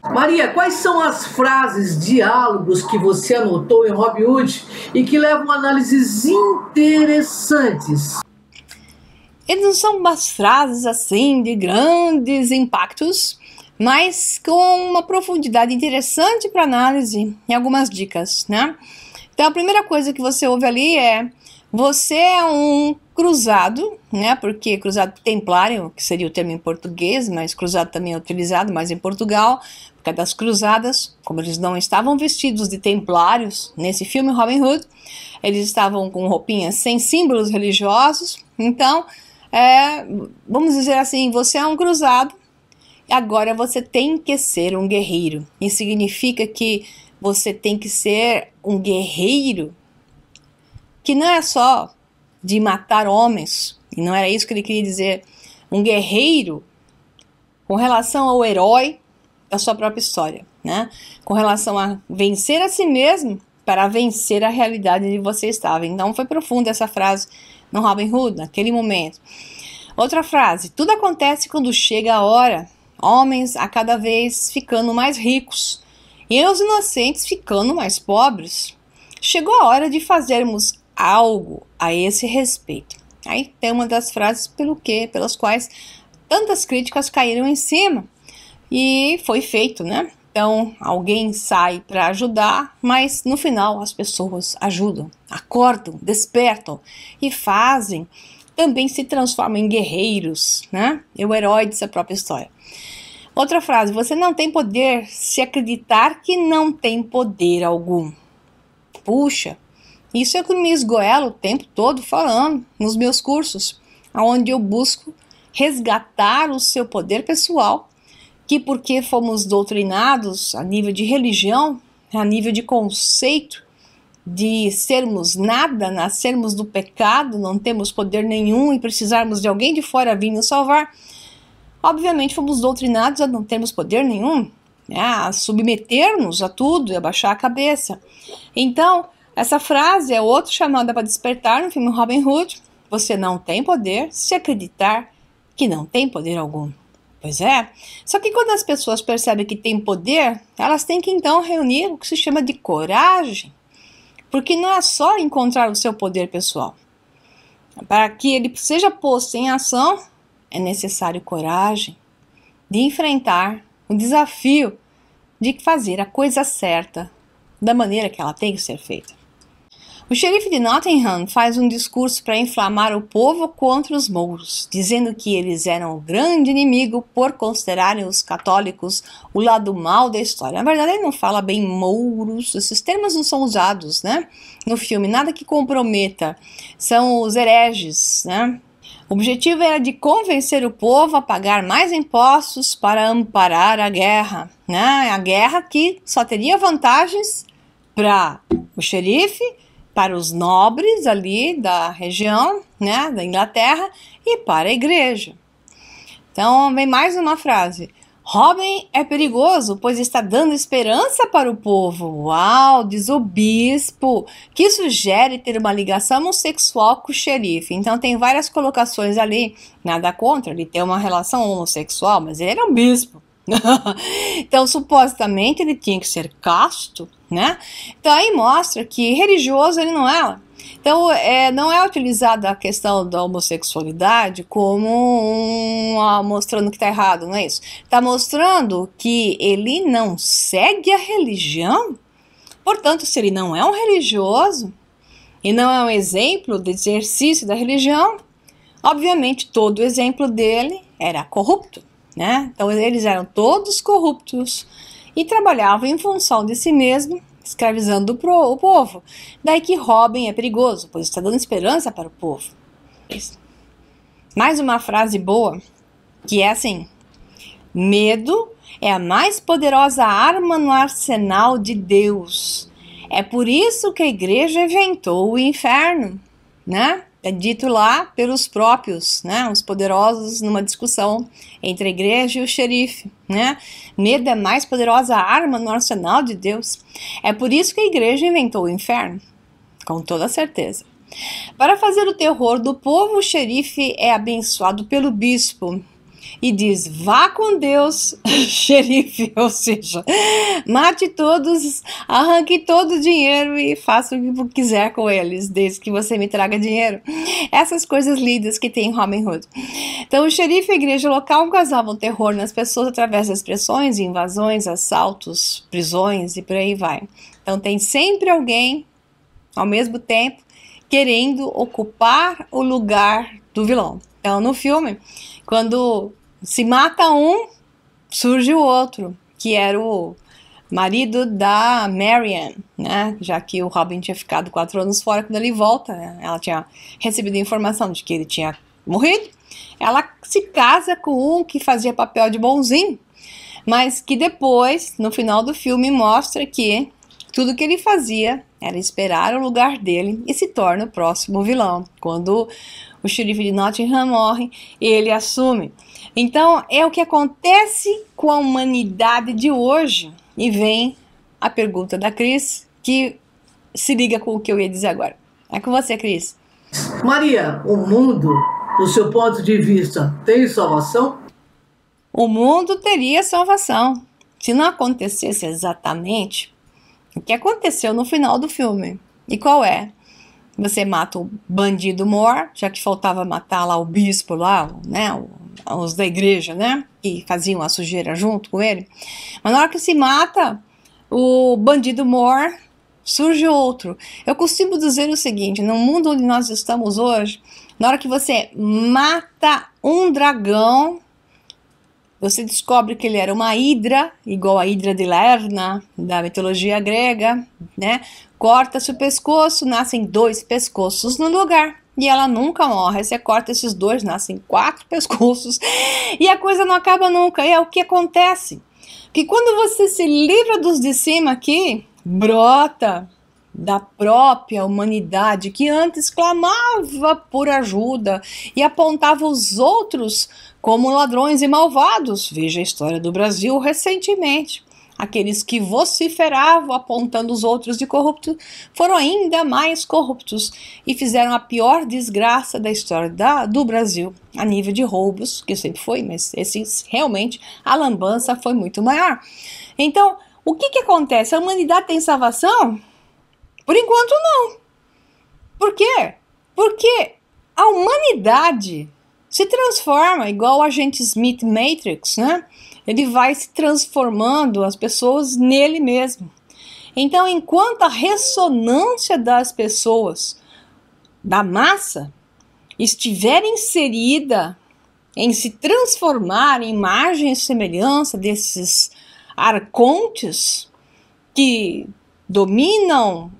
Maria, quais são as frases, diálogos que você anotou em Robin Hood e que levam análises interessantes? Eles não são umas frases assim de grandes impactos, mas com uma profundidade interessante para análise e algumas dicas, né? Então a primeira coisa que você ouve ali é: você é um cruzado, né? Porque cruzado templário, que seria o termo em português, mas cruzado também é utilizado mais em Portugal, por causa das cruzadas. Como eles não estavam vestidos de templários nesse filme Robin Hood, eles estavam com roupinhas sem símbolos religiosos. Então, vamos dizer assim, você é um cruzado, e agora você tem que ser um guerreiro. Isso significa que você tem que ser um guerreiro que não é só de matar homens, e não era isso que ele queria dizer, um guerreiro com relação ao herói da sua própria história, né? Com relação a vencer a si mesmo para vencer a realidade onde você estava. Então foi profunda essa frase no Robin Hood, naquele momento. Outra frase: tudo acontece quando chega a hora, homens a cada vez ficando mais ricos e os inocentes ficando mais pobres. Chegou a hora de fazermos algo a esse respeito. Aí tem uma das frases pelas quais tantas críticas caíram em cima, e foi feito, né? Então alguém sai para ajudar, mas no final as pessoas ajudam, acordam, despertam e fazem, também se transformam em guerreiros, né? É o herói de sua própria história. Outra frase: você não tem poder se acreditar que não tem poder algum. Puxa, isso é o que me esgoela o tempo todo falando nos meus cursos, onde eu busco resgatar o seu poder pessoal, que porque fomos doutrinados a nível de religião, a nível de conceito, de sermos nada, nascermos do pecado, não temos poder nenhum e precisarmos de alguém de fora vir nos salvar, obviamente fomos doutrinados a não termos poder nenhum, né, a submeter-nos a tudo e a baixar a cabeça. Então, essa frase é outra chamada para despertar no filme Robin Hood: você não tem poder se acreditar que não tem poder algum. Pois é, só que quando as pessoas percebem que tem poder, elas têm que então reunir o que se chama de coragem, porque não é só encontrar o seu poder pessoal. Para que ele seja posto em ação, é necessário coragem de enfrentar o desafio de fazer a coisa certa da maneira que ela tem que ser feita. O xerife de Nottingham faz um discurso para inflamar o povo contra os mouros, dizendo que eles eram o grande inimigo por considerarem os católicos o lado mal da história. Na verdade, ele não fala bem mouros, esses termos não são usados, né, no filme, nada que comprometa, são os hereges, né, O objetivo era de convencer o povo a pagar mais impostos para amparar a guerra, né? A guerra que só teria vantagens para o xerife, para os nobres ali da região, né, da Inglaterra, e para a igreja. Então, vem mais uma frase. Roubem é perigoso, pois está dando esperança para o povo. Uau, diz o bispo, que sugere ter uma ligação homossexual com o xerife. Então tem várias colocações ali, nada contra ele ter uma relação homossexual, mas ele era um bispo. Então supostamente ele tinha que ser casto, né? Então aí mostra que religioso ele não é. Então, não é utilizada a questão da homossexualidade como mostrando que está errado, não é isso? Está mostrando que ele não segue a religião, portanto, se ele não é um religioso e não é um exemplo de exercício da religião, obviamente todo o exemplo dele era corrupto, né? Então, eles eram todos corruptos e trabalhavam em função de si mesmo, escravizando o povo. Daí que roubem é perigoso, pois está dando esperança para o povo. Mais uma frase boa, que é assim: medo é a mais poderosa arma no arsenal de Deus. É por isso que a igreja inventou o inferno, né? É dito lá pelos próprios, né, os poderosos, numa discussão entre a igreja e o xerife, né? Medo é a mais poderosa arma no arsenal de Deus. É por isso que a igreja inventou o inferno, com toda certeza. Para fazer o terror do povo, o xerife é abençoado pelo bispo e diz: vá com Deus, xerife, ou seja, mate todos, arranque todo o dinheiro e faça o que quiser com eles, desde que você me traga dinheiro. Essas coisas lindas que tem em Robin Hood. Então o xerife e a igreja local causavam terror nas pessoas através das pressões, invasões, assaltos, prisões e por aí vai. Então tem sempre alguém, ao mesmo tempo, querendo ocupar o lugar do vilão. Então no filme, quando se mata um, surge o outro, que era o marido da Marianne, né? Já que o Robin tinha ficado 4 anos fora, quando ele volta, né? Ela tinha recebido a informação de que ele tinha morrido. Ela se casa com um que fazia papel de bonzinho, mas que depois, no final do filme, mostra que tudo que ele fazia era esperar o lugar dele e se torna o próximo vilão. Quando o xerife de Nottingham morre, ele assume. Então, é o que acontece com a humanidade de hoje. E vem a pergunta da Cris, que se liga com o que eu ia dizer agora. É com você, Cris. Maria, o mundo, do seu ponto de vista, tem salvação? O mundo teria salvação se não acontecesse exatamente o que aconteceu no final do filme. E qual é? Você mata o bandido mor, já que faltava matar lá o bispo lá, né, os da igreja, né, que faziam a sujeira junto com ele. Mas na hora que se mata o bandido mor, surge outro. Eu costumo dizer o seguinte: no mundo onde nós estamos hoje, na hora que você mata um dragão, você descobre que ele era uma hidra, igual a hidra de Lerna, da mitologia grega, né? Corta-se o pescoço, nascem 2 pescoços no lugar. E ela nunca morre. Aí você corta esses 2, nascem 4 pescoços. E a coisa não acaba nunca. E é o que acontece. Que quando você se livra dos de cima aqui, brota da própria humanidade que antes clamava por ajuda e apontava os outros como ladrões e malvados. Veja a história do Brasil recentemente. Aqueles que vociferavam apontando os outros de corruptos foram ainda mais corruptos e fizeram a pior desgraça da história do Brasil, a nível de roubos, que sempre foi, mas realmente a lambança foi muito maior. Então, o que acontece? A humanidade tem salvação? Por enquanto não. Por quê? Porque a humanidade se transforma, igual o agente Smith Matrix, né? Ele vai se transformando as pessoas nele mesmo. Então, enquanto a ressonância das pessoas, da massa, estiver inserida em se transformar em imagem e semelhança desses arcontes que dominam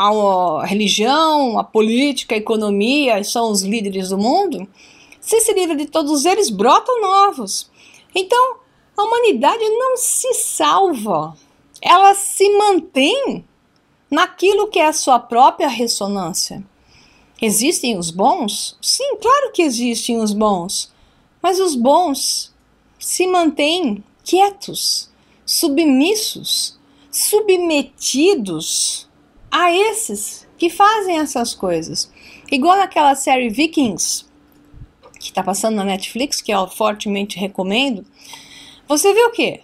a religião, a política, a economia são os líderes do mundo, se livra de todos eles, brotam novos. Então, a humanidade não se salva, ela se mantém naquilo que é a sua própria ressonância. Existem os bons? Sim, claro que existem os bons, mas os bons se mantêm quietos, submissos, submetidos a esses que fazem essas coisas. Igual naquela série Vikings, que está passando na Netflix, que eu fortemente recomendo. Você vê o quê?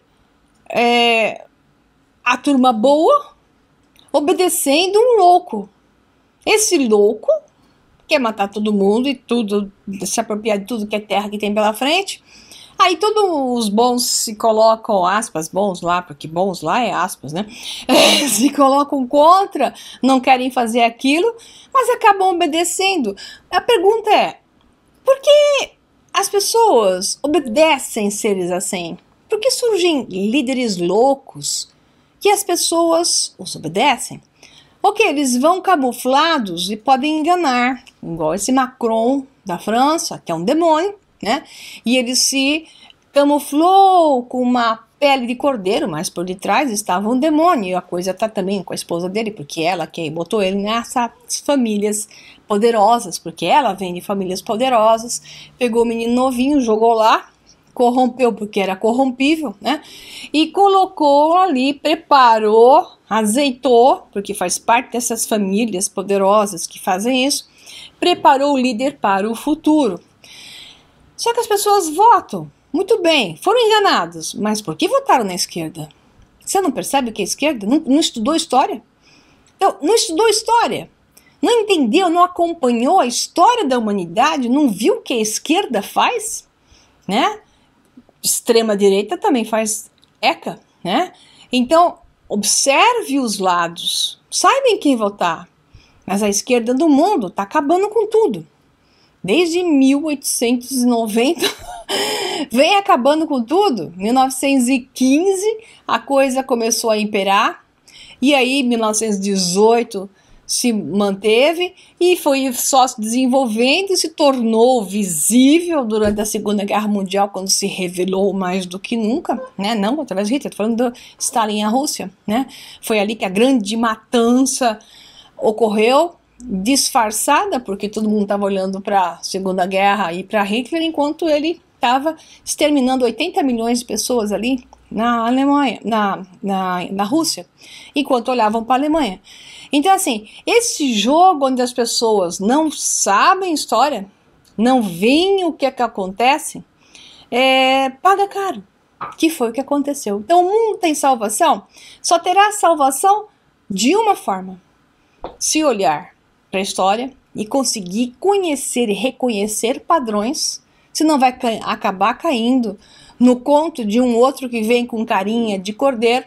A turma boa obedecendo um louco. Esse louco quer matar todo mundo e tudo, se apropriar de tudo que é terra que tem pela frente. Aí todos os bons se colocam, aspas, bons lá, porque bons lá é aspas, né? Se colocam contra, não querem fazer aquilo, mas acabam obedecendo. A pergunta é, por que as pessoas obedecem seres assim? Por que surgem líderes loucos que as pessoas os obedecem? Ok, eles vão camuflados e podem enganar, igual esse Macron da França, que é um demônio, né? E ele se camuflou com uma pele de cordeiro, mas por detrás estava um demônio. E a coisa tá também com a esposa dele, porque ela que botou ele nessas famílias poderosas, porque ela vem de famílias poderosas, pegou o menino novinho, jogou lá, corrompeu porque era corrompível, né? E colocou ali, preparou, azeitou, porque faz parte dessas famílias poderosas que fazem isso, preparou o líder para o futuro. Só que as pessoas votam, muito bem, foram enganadas, mas por que votaram na esquerda? Você não percebe o que é esquerda? Não estudou história? Então, não estudou história, não entendeu, não acompanhou a história da humanidade, não viu o que a esquerda faz, né? Extrema-direita também faz ECA, né? Então, observe os lados, saiba em quem votar. Mas a esquerda do mundo está acabando com tudo. Desde 1890, vem acabando com tudo. 1915, a coisa começou a imperar. E aí, 1918, se manteve e foi só se desenvolvendo e se tornou visível durante a Segunda Guerra Mundial, quando se revelou mais do que nunca, né? Não através de Hitler, estou falando do Stalin e a Rússia, né? Foi ali que a grande matança ocorreu, disfarçada, porque todo mundo estava olhando para a Segunda Guerra e para Hitler, enquanto ele estava exterminando 80 milhões de pessoas ali na Alemanha, na Rússia, enquanto olhavam para a Alemanha. Então, assim, esse jogo onde as pessoas não sabem história, não veem o que é que acontece, paga caro, que foi o que aconteceu. Então, o mundo tem salvação? Só terá salvação de uma forma: se olhar para a história e conseguir conhecer e reconhecer padrões, senão vai acabar caindo no conto de um outro que vem com carinha de cordeiro,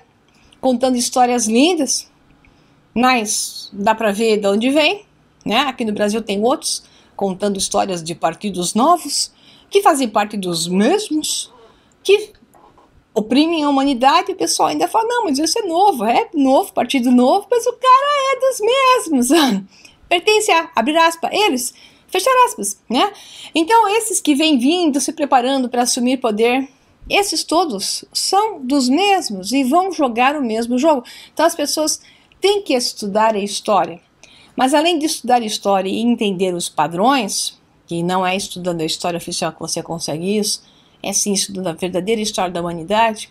contando histórias lindas, mas dá para ver de onde vem, né? Aqui no Brasil tem outros contando histórias de partidos novos, que fazem parte dos mesmos, que oprimem a humanidade, e o pessoal ainda fala, não, mas esse é novo, partido novo, mas o cara é dos mesmos, pertence a, abrir aspas, eles, fechar aspas, né? Então esses que vêm vindo, se preparando para assumir poder, esses todos são dos mesmos e vão jogar o mesmo jogo. Então as pessoas têm que estudar a história, mas além de estudar a história e entender os padrões, que não é estudando a história oficial que você consegue isso, é sim estudando a verdadeira história da humanidade,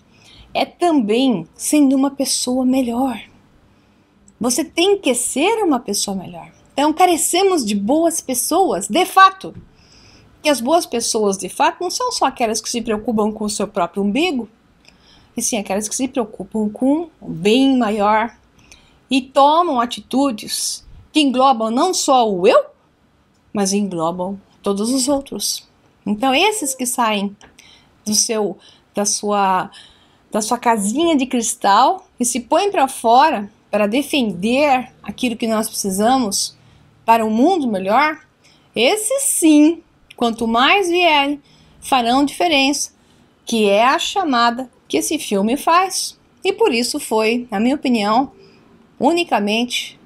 é também sendo uma pessoa melhor. Você tem que ser uma pessoa melhor. Então carecemos de boas pessoas, de fato. E as boas pessoas, de fato, não são só aquelas que se preocupam com o seu próprio umbigo, e sim aquelas que se preocupam com o bem maior e tomam atitudes que englobam não só o eu, mas englobam todos os outros. Então esses que saem da sua casinha de cristal e se põem para fora para defender aquilo que nós precisamos para um mundo melhor, esses sim, quanto mais vierem, farão diferença, que é a chamada que esse filme faz. E por isso foi, na minha opinião, unicamente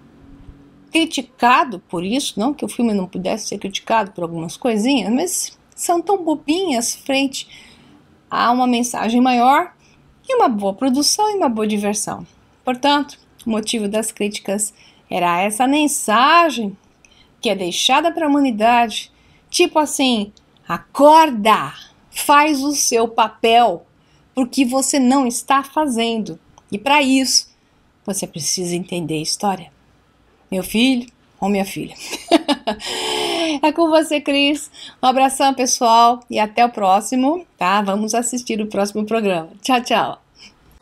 criticado por isso, não que o filme não pudesse ser criticado por algumas coisinhas, mas são tão bobinhas frente a uma mensagem maior e uma boa produção e uma boa diversão. Portanto, o motivo das críticas era essa mensagem que é deixada para a humanidade, tipo assim, acorda, faz o seu papel, porque você não está fazendo. E para isso, você precisa entender a história. Meu filho ou minha filha. É com você, Cris. Um abração, pessoal, e até o próximo, tá? Vamos assistir o próximo programa. Tchau, tchau.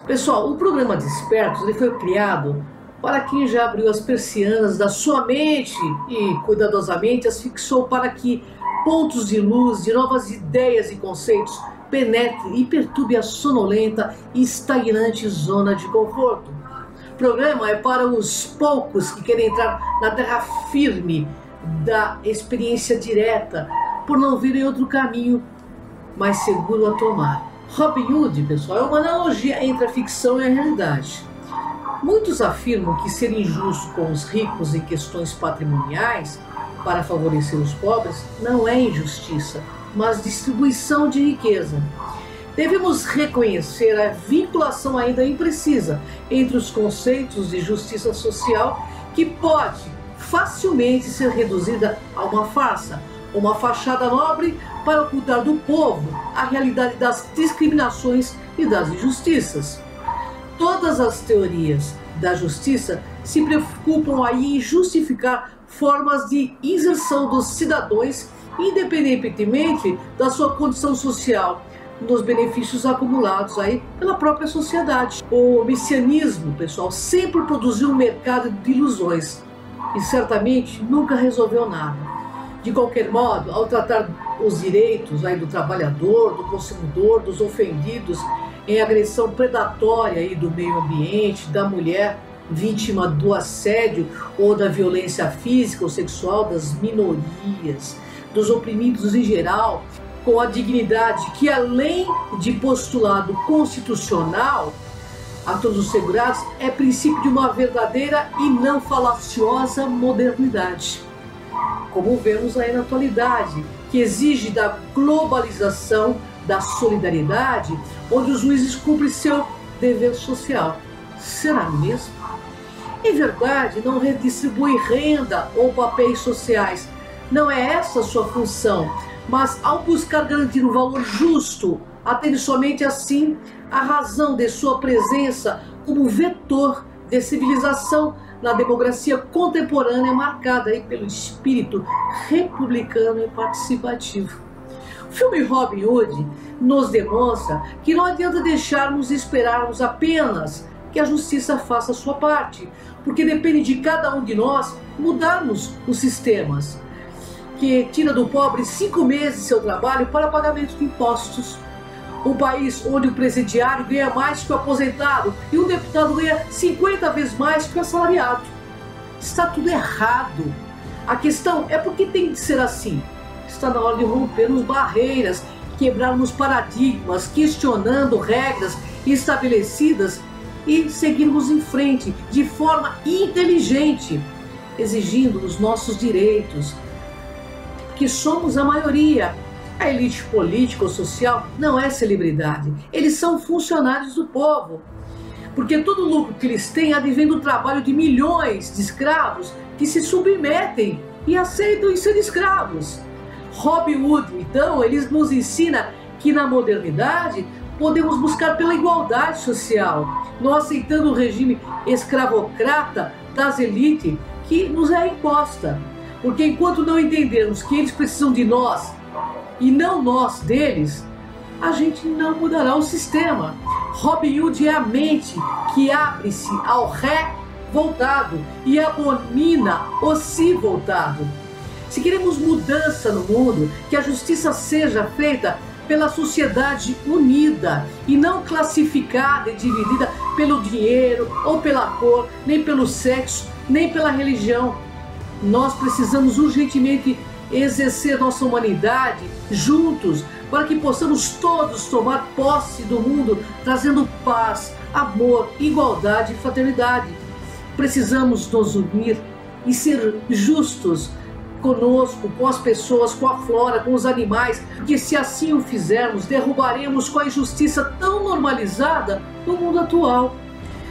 Pessoal, o programa Despertos ele foi criado para quem já abriu as persianas da sua mente e cuidadosamente as fixou para que pontos de luz, de novas ideias e conceitos penetrem e perturbe a sonolenta e estagnante zona de conforto. O programa é para os poucos que querem entrar na terra firme da experiência direta, por não virem outro caminho mais seguro a tomar. Robin Hood, pessoal, é uma analogia entre a ficção e a realidade. Muitos afirmam que ser injusto com os ricos em questões patrimoniais para favorecer os pobres não é injustiça, mas distribuição de riqueza. Devemos reconhecer a vinculação ainda imprecisa entre os conceitos de justiça social, que pode facilmente ser reduzida a uma farsa, uma fachada nobre para ocultar do povo a realidade das discriminações e das injustiças. Todas as teorias da justiça se preocupam aí em justificar formas de inserção dos cidadãos, independentemente da sua condição social, nos benefícios acumulados aí pela própria sociedade. O messianismo, pessoal, sempre produziu um mercado de ilusões e certamente nunca resolveu nada. De qualquer modo, ao tratar os direitos aí do trabalhador, do consumidor, dos ofendidos em agressão predatória aí do meio ambiente, da mulher vítima do assédio ou da violência física ou sexual, das minorias, dos oprimidos em geral, com a dignidade que, além de postulado constitucional a todos os segurados, é princípio de uma verdadeira e não falaciosa modernidade. Como vemos aí na atualidade, que exige da globalização, da solidariedade, onde os juízes cumprem seu dever social. Será mesmo? Em verdade, não redistribui renda ou papéis sociais. Não é essa a sua função, mas ao buscar garantir um valor justo, atende somente assim a razão de sua presença como vetor de civilização na democracia contemporânea marcada aí pelo espírito republicano e participativo. O filme Robin Hood nos demonstra que não adianta deixarmos e esperarmos apenas que a justiça faça a sua parte, porque depende de cada um de nós mudarmos os sistemas, que tira do pobre 5 meses de seu trabalho para pagamento de impostos. Um país onde o presidiário ganha mais que o aposentado e o deputado ganha 50 vezes mais que o assalariado. Está tudo errado. A questão é por que tem de ser assim. Está na hora de rompermos barreiras, quebrarmos paradigmas, questionando regras estabelecidas e seguirmos em frente de forma inteligente, exigindo os nossos direitos, que somos a maioria. A elite política ou social não é celebridade, eles são funcionários do povo, porque todo o lucro que eles têm advém do trabalho de milhões de escravos que se submetem e aceitam ser escravos. Robin Hood, então, eles nos ensina que na modernidade podemos buscar pela igualdade social, não aceitando o regime escravocrata das elites que nos é imposta. Porque enquanto não entendermos que eles precisam de nós e não nós deles, a gente não mudará o sistema. Robin Hood é a mente que abre-se ao ré voltado e abomina o si voltado. Se queremos mudança no mundo, que a justiça seja feita pela sociedade unida e não classificada e dividida pelo dinheiro ou pela cor, nem pelo sexo, nem pela religião. Nós precisamos urgentemente exercer nossa humanidade juntos para que possamos todos tomar posse do mundo, trazendo paz, amor, igualdade e fraternidade. Precisamos nos unir e ser justos conosco, com as pessoas, com a flora, com os animais, porque se assim o fizermos, derrubaremos com a injustiça tão normalizada no mundo atual.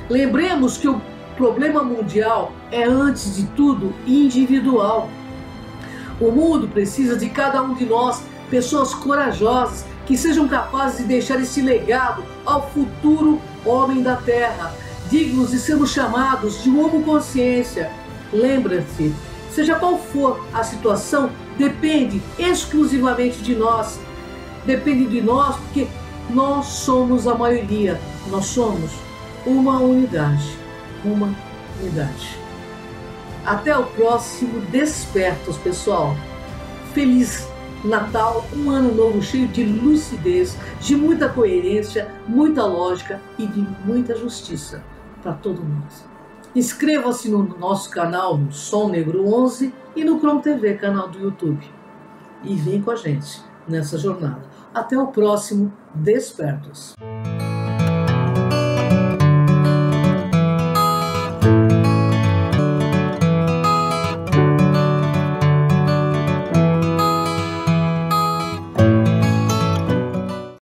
Lembremos que o problema mundial é, antes de tudo, individual. O mundo precisa de cada um de nós, pessoas corajosas, que sejam capazes de deixar esse legado ao futuro homem da Terra, dignos de sermos chamados de homoconsciência. Lembra-se, seja qual for a situação, depende exclusivamente de nós. Depende de nós porque nós somos a maioria. Nós somos uma unidade. Uma unidade. Até o próximo Despertos, pessoal. Feliz Natal, um ano novo cheio de lucidez, de muita coerência, muita lógica e de muita justiça para todo mundo. Inscreva-se no nosso canal no Som Negro 11 e no Chrome TV, canal do YouTube. E vem com a gente nessa jornada. Até o próximo Despertos.